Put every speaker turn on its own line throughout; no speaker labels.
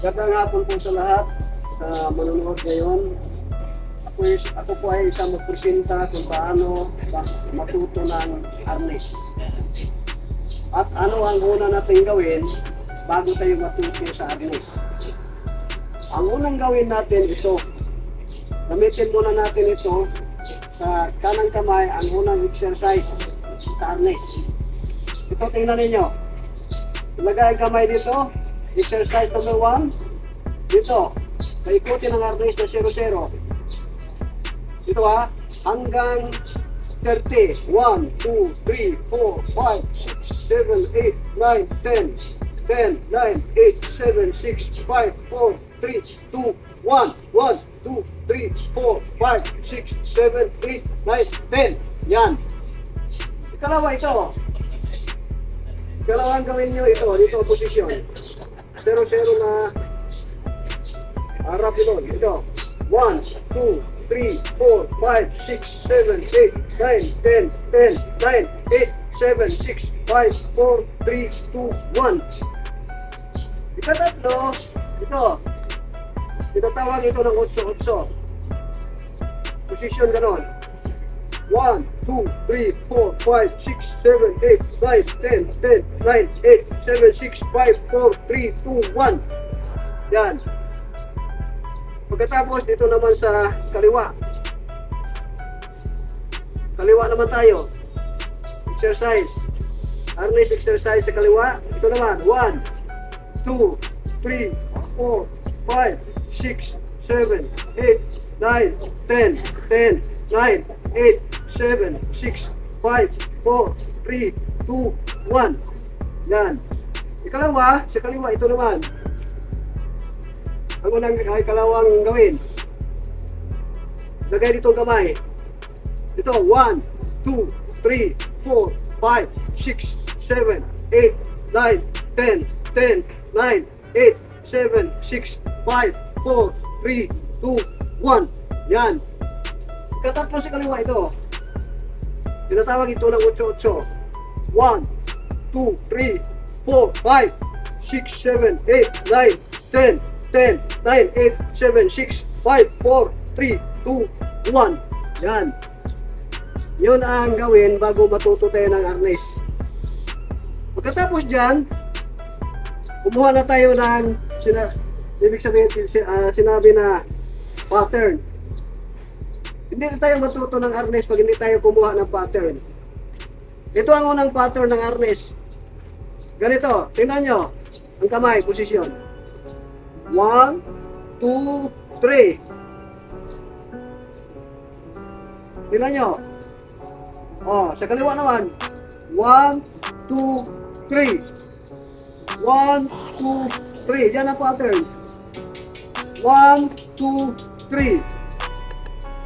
Magandang hapon po sa lahat sa manonood ngayon. Ako po ay isang magpresenta kung paano matuto ng arnis. At ano ang una natin gawin bago tayo matuto sa arnis. Ang unang gawin natin ito. Gamitin muna natin ito sa kanang kamay ang unang exercise sa arnis. Ito tingnan ninyo. Ilagay ang kamay dito. Exercise number 1. Dito. Paikutin ang arnis na 0-0. Ito ha. Hanggang 30. 1, 2, 3, 4, 5, 6, 7, 8, 9, 10. 10, 9, 8, 7, 6, 5, 4, 3, 2, 1. 1, 2, 3, 4, 5, 6, 7, 8, 9, 10. Yan. Ikalawa ito. Ikalawang gawin nyo ito. Dito posisyon. 0-0 na harap yun. Ito. 1, 2, 3, 4, 5, 6, 7, 8, 9, 10, 10, 9, 8, 7, 6, 5, 4, 3, 2, 1. Ikatatlo, ito. Tinatawag ito ng 8-8. Posisyon ganon. 1, 2, 3, 4, 5, 6, 7, 8, 9, 10, 10, 9, 8, 7, 6, 5, 4, 3, 2, 1. Yan. Pagkatapos dito naman sa kaliwa. Kaliwa naman tayo. Exercise. Arnis exercise sa kaliwa. Ito naman. 1, 2, 3, 4, 5, 6, 7, 8, 9, 10, 10, 9, 8, 7, 6, 5, 4, 3, 2, 1. Yan. Ikalawa, sa kaliwa, ito naman. Ang unang ikalawang gawin. Lagay dito ang kamay. Ito, 1, 2, 3, 4, 5, 6, 7, 8, 9, 10, 10, 9, 8, 7, 6, 5, 4, 3, 2, 1. Yan. Katatlo sa kaliwa ito. Tinatawag ito ng 8-8. 1, 2, 3, 4, 5, 6, 7, 8, 9, 10, 10, 9, 8, 7, 6, 5, 4, 3, 2, 1. Yan. Yun ang gawin bago matuto tayo ng arnis. Pagkatapos dyan, kumuha na tayo ng ibig sabihin, sinabi na pattern. Hindi na tayo matuto ng arnis pag hindi tayo kumuha ng pattern. Ito ang unang pattern ng arnis. Ganito, tingnan nyo. Ang kamay, posisyon. 1, 2, 3. Tingnan nyo. Sa kaliwa naman. 1, 2, 3. 1, 2, 3. Yan ang pattern. 1, 2, 3.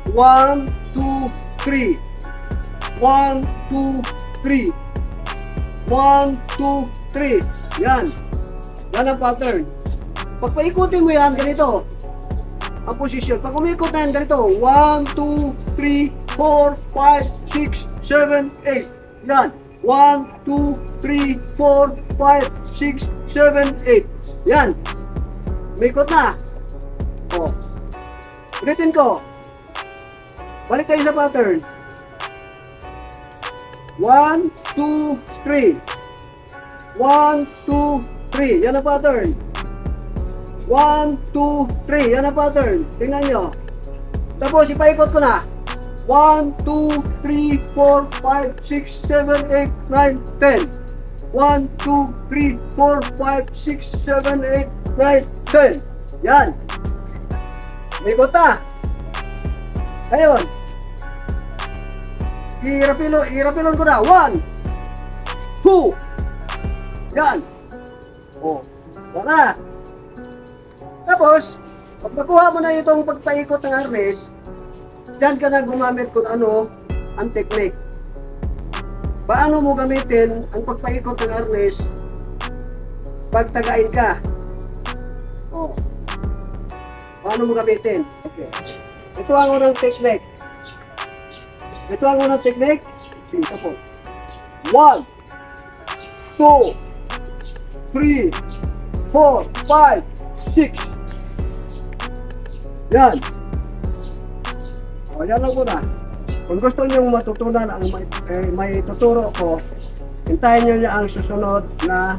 1, 2, 3. 1, 2, 3. 1, 2, 3. Yan. Yan ang pattern. Pag paikutin mo yan, ganito. Ang posisyon. Pag umikot na yan, ganito. 1, 2, 3, 4, 5, 6, 7, 8. Yan. 1, 2, 3, 4, 5, 6, 7, 8. Yan. Umikot na. Ulitin ko. Balik tayo sa pattern. 1, 2, 3. 1, 2, 3. Yan ang pattern. 1, 2, 3. Yan ang pattern. Tingnan nyo. Tapos, ipaikot ko na. 1, 2, 3, 4, 5, 6, 7, 8, 9, 10. 1, 2, 3, 4, 5, 6, 7, 8, 9, 10. Yan. Ikot na. Ngayon, irapilon ko na. 1, 2. Yan. Wala. Tapos, pag nakuha mo na itong pagpaikot ng arnis, dyan ka na gumamit kung ano ang technique. Paano mo gamitin ang pagpaikot ng arnis pag tagain ka? Paano mo gamitin? Okay. Ito ang unang technique. Ito ang unang technique. Sige po. 1, 2, 3, 4, 5, 6, 6. Yan. O, yan lang muna. Kung gusto niyo matutunan ang may tuturo ko, hintayin niyo niya ang susunod na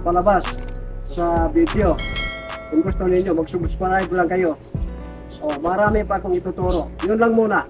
palabas sa video. Kung gusto niyo, mag-subscribe lang kayo. O, marami pa akong ituturo. Yun lang muna.